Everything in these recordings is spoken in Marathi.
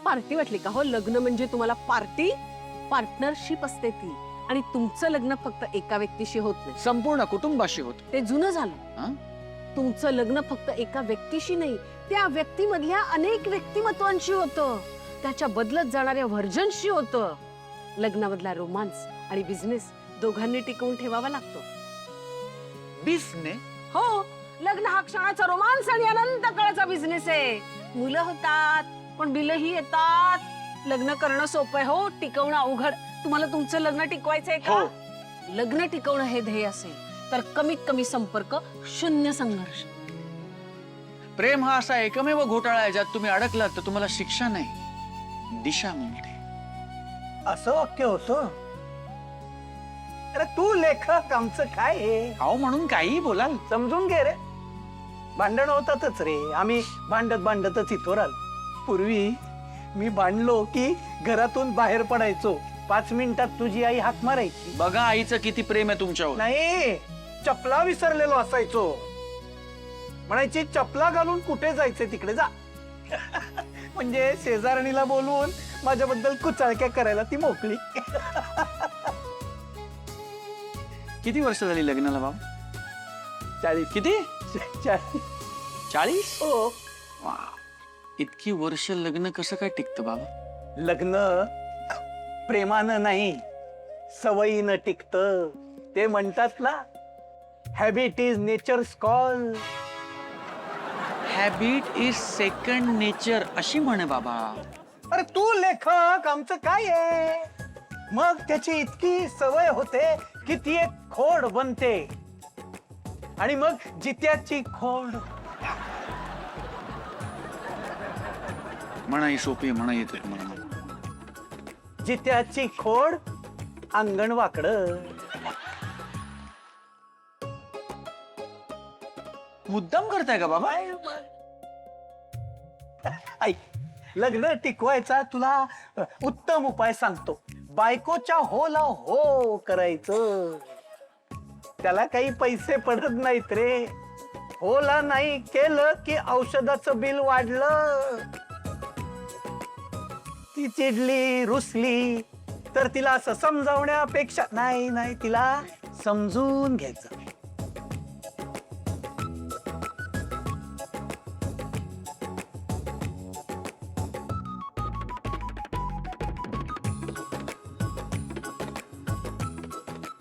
पार्टी वाटली का हो? लग्न म्हणजे तुम्हाला पार्टी, पार्टनरशिप असते ती. आणि तुमचं लग्न फक्त एका व्यक्तीशी होत नाही, संपूर्ण कुटुंबाशी होत. ते जुनं झालं. तुमचं लग्न फक्त एका व्यक्तीशी नाही, त्या व्यक्तीमधल्या अनेक व्यक्तिमत्वांशी होतं, त्याच्या बदलत जाणाऱ्या व्हर्जनशी होतं. लग्नामधला रोमांस आणि बिझनेस दोघांनी टिकवून ठेवावा लागतो. बिझनेस? हो, लग्न हा क्षणाचा रोमांस आणि अनंत काळाचा बिझनेस आहे. मुलं होतात पण बिलही येतात. लग्न करणं सोपं आहे हो, टिकवणं अवघड. तुम्हाला तुमचं लग्न टिकवायचंय का? लग्न टिकवणं हे ध्येय असेल तर कमीत कमी संपर्क, शून्य संघर्ष. प्रेम हा असा एकमेव घोटाळा आहे ज्यात तुम्ही अडकलात तर तुम्हाला शिक्षा नाही, दिशा मिळते. असं वाक्य होतं. अरे तू लेखक, आमचं काय आहे? अहो म्हणून काही बोलाल. समजून घे रे. भांडण होतातच रे, आम्ही भांडतच इथं राहिलो. पूर्वी मी भांडलो की घरातून बाहेर पडायचो, 5 मिनिटात तुझी आई हाक मारायची. बघा आईचं किती प्रेम आहे तुमच्यावर. नाही, चपला विसरलेलो असायचो, म्हणायची चपला घालून कुठे जायचंय तिकडे जा. म्हणजे शेजारणीला बोलवून माझ्याबद्दल कुचाळक्या करायला ती मोकळी. किती वर्ष झाली लग्नाला बाबा? 40. किती? 40? हो. वा, इतकी वर्ष लग्न कसं काय टिकतं बाबा? लग्न प्रेमानं नाही, सवयीनं टिकत. ते म्हणतात ना, habit is nature's call. Habit is second nature अशी म्हणे बाबा. अरे तू लेखक, आमचं काय आहे? मग त्याची इतकी सवय होते की ती एक खोड बनते, आणि मग जित्याची खोड. म्हणा ही सोपी म्हणा येते मला. जित्याची खोड, अंगण वाकडं. मुद्दाम करताय का बाबा? ऐक, लग्न टिकवायचा तुला उत्तम उपाय सांगतो. बायकोच्या होला हो करायचं. त्याला काही पैसे पडत नाहीत रे. होला नाही केलं की औषधाचं बिल वाढलं. ती चिडली, रुसली तर तिला असं समजावण्यापेक्षा नाही, तिला समजून घ्यायचं.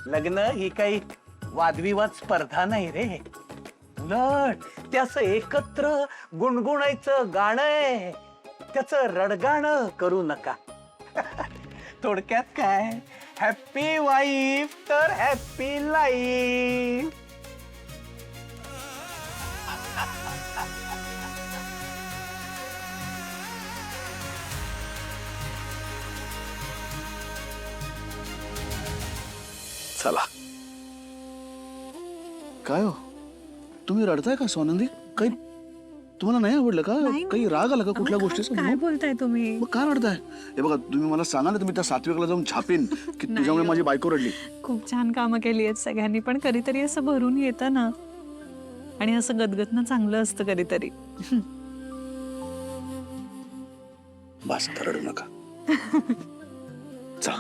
लग्न ही काही वादविवाद स्पर्धा नाही रे. उलट ते असं एकत्र गुणगुणायचं गाणं आहे. त्याचं रडगाणं करू नका. थोडक्यात काय, हॅप्पी वाईफ तर हॅप्पी लाईफ. चला. काय हो, तुम्ही रडताय का स्वानंदी? काही तुम्हाला नाही आवडलं का? काही राग आला का कुठल्या गोष्टीचा? काय बोलताय तुम्ही? मग का रडताय? हे बघा, तुम्ही मला सांगा ना, तुम्ही त्या सात्विकला जाऊन छापेन की तुझ्यामुळे माझी बायको रडली. खूप छान कामं केली आहेत सगळ्यांनी, पण कधीतरी असं भरून येतं ना, आणि असं गदगदनं चांगलं असतं कधीतरी. बस, रडू नका. चला.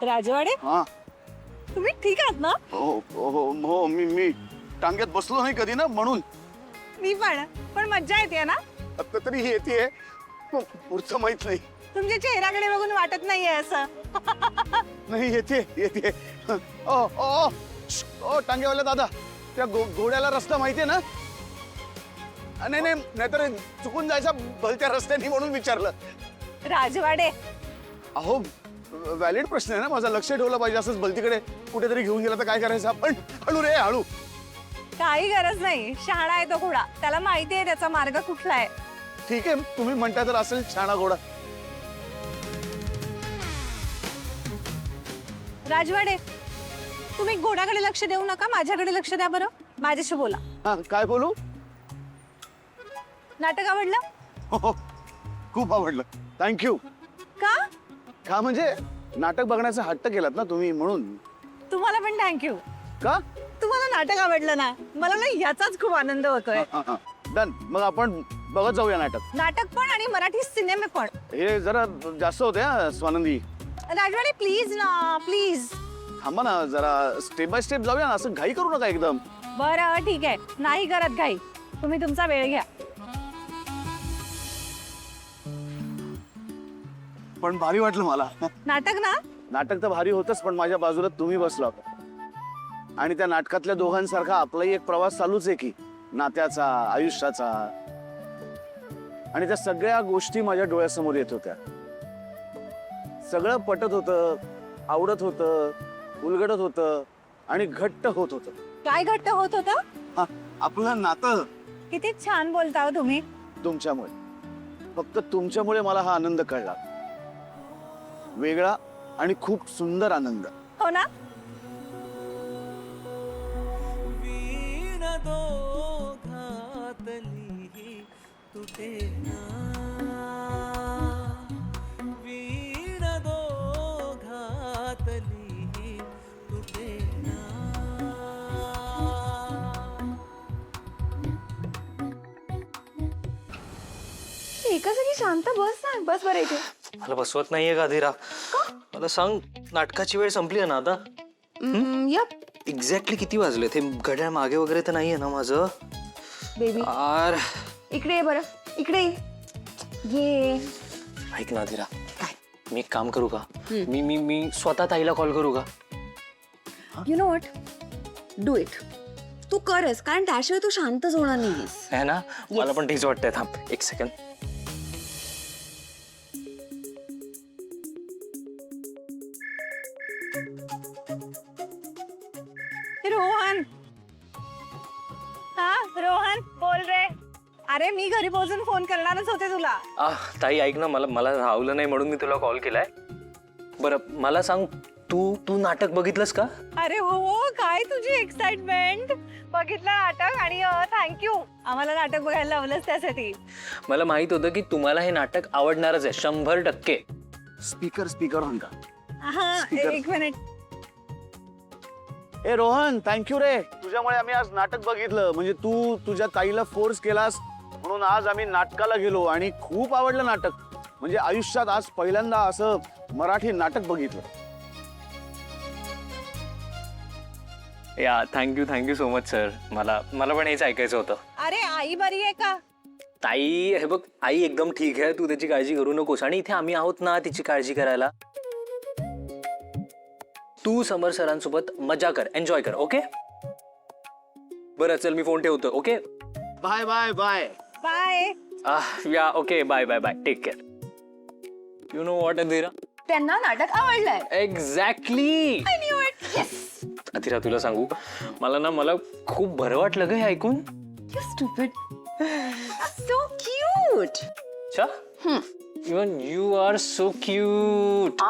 राजवाडे, हा. तुम्ही ठीक आहात ना? हो, मी टांग्यात बसलो नाही कधी ना, म्हणून. मी पण मज्जा येते ना? आता तरी येते, पुढचं माहित नाही. तुमच्या चेहऱ्याकडे बघून वाटत नाहीये असं. नाही, येते. ओ टांगेवाल्या दादा, त्या घोड्याला रस्ता माहितीये ना? नाही, नाहीतर चुकून जायचा भलत्या रस्त्याने म्हणून विचारलं. राजवाडे, अहो व्हॅलिड प्रश्न आहे ना माझा. लक्ष ठेवलं पाहिजे. असंच भलतीकडे कुठेतरी घेऊन गेला तर काय करायचं आपण? हळू रे, हळू. काही गरज नाही. शहाणा आहे तो घोडा, त्याला माहिती आहे त्याचा मार्ग कुठला आहे. ठीक आहे, तुम्ही म्हणताय तर असेल छाना घोडा. राजवाडे, तुम्ही घोड्याकडे लक्ष देऊ नका, माझ्याकडे लक्ष द्या बरं. माझ्याशी बोला. हा, काय बोलू? नाटक आवडलं? हो, खूप आवडलं. थँक्यू. का का म्हणजे नाटक बघण्याचा हट्ट केलात ना तुम्ही म्हणून. तुम्हाला पण थँक्यू. का? तुम्हाला नाटक आवडलं ना, मला ना याचाच खूप आनंद होतोय. डन. मग आपण बघत जाऊया नाटक. नाटक पण आणि मराठी सिनेमे पण. हे जरा जास्त होते हा स्वानंदी. राजवाडे प्लीज ना प्लीज. थांबा ना जरा, स्टेप बाय स्टेप जाऊया ना, असं घाई करू नका एकदम. बरं ठीक आहे, नाही करत घाई. तुम्ही तुमचा वेळ घ्या. पण भारी वाटलं मला. नाटक ना नाटक तर भारी होतच, पण माझ्या बाजूला तुम्ही बसला होता आणि त्या नाटकातल्या दोघांसारखा आपलाही एक प्रवास चालूच आहे की, नात्याचा, आयुष्याचा. आणि त्या सगळ्या गोष्टी माझ्या डोळ्यासमोर येत होत्या. सगळं पटत होतं, आवडत होतं, उलगडत होतं आणि घट्ट होत होतं. काय घट्ट होत होतं? हा, आपलं नातं. किती छान बोलता हो तुम्ही. तुमच्यामुळे, फक्त तुमच्यामुळे मला हा आनंद कळला. वेगळा आणि खूप सुंदर आनंद. हो ना. एका जागी शांत बस ना, बस बरं इथे. मला बसवत नाहीये का धीरा? मला सांग, नाटकाची वेळ संपली आहे ना आता? यप एक्झॅक्टली किती वाजले? ते घड्याळ मागे वगैरे तर नाहीये ना माझं? बेबी यार इकडे ये बरं, इकडे ये. ऐक ना धीरा, मी एक काम करू का? मी स्वतः ताईला कॉल करू का? You know what, do it. तू करस, कारण त्याशिवाय तू शांतच होणार नाहीस. है ना? मला पण तेच वाटतंय. थांब एक सेकंड. रोहन. हा रोहन बोल रे. अरे मी घरी पोहोचून फोन करणारच होते तुला. ताई ऐक ना, मला राहवलं नाही म्हणून मी तुला कॉल केलाय. बरं मला सांग, तू नाटक बघितलंस का? अरे हो, काय तुझी एक्साइटमेंट. बघितलं नाटक आणि थँक्यू, आम्हाला नाटक बघायला लावलंच त्यासाठी. मला माहित होतं की तुम्हाला हे नाटक आवडणारच आहे 100%. स्पीकर ऑन का? हा Speaker. एक मिनिट. ए रोहन, थँक्यू रे. तुझ्यामुळे आम्ही आज नाटक बघितलं. म्हणजे तू तुझ्या ताईला फोर्स केलास म्हणून आज आम्ही नाटकाला गेलो आणि खूप आवडलं नाटक. म्हणजे आयुष्यात आज पहिल्यांदा असं मराठी नाटक बघितलं. या थँक्यू सो मच सर. मला पण हेच ऐकायचं होतं. अरे आई बरी आहे का? ताई हे बघ, आई एकदम ठीक आहे, तू त्याची काळजी करू नकोस. आणि इथे आम्ही आहोत ना तिची काळजी करायला. तू समर सरांसोबत मजा कर, एन्जॉय कर. ओके बरं चल, मी फोन ठेवतो. Okay bye bye bye. Bye. या okay bye bye bye, take care. You know what Adhira, त्यांना नाटक आवडलंय. एक्झॅक्टली. अधीरा तुला सांगू, मला खूप बरं वाटलं ग हे ऐकून. You stupid. So cute. अच्छा, even you are so cute.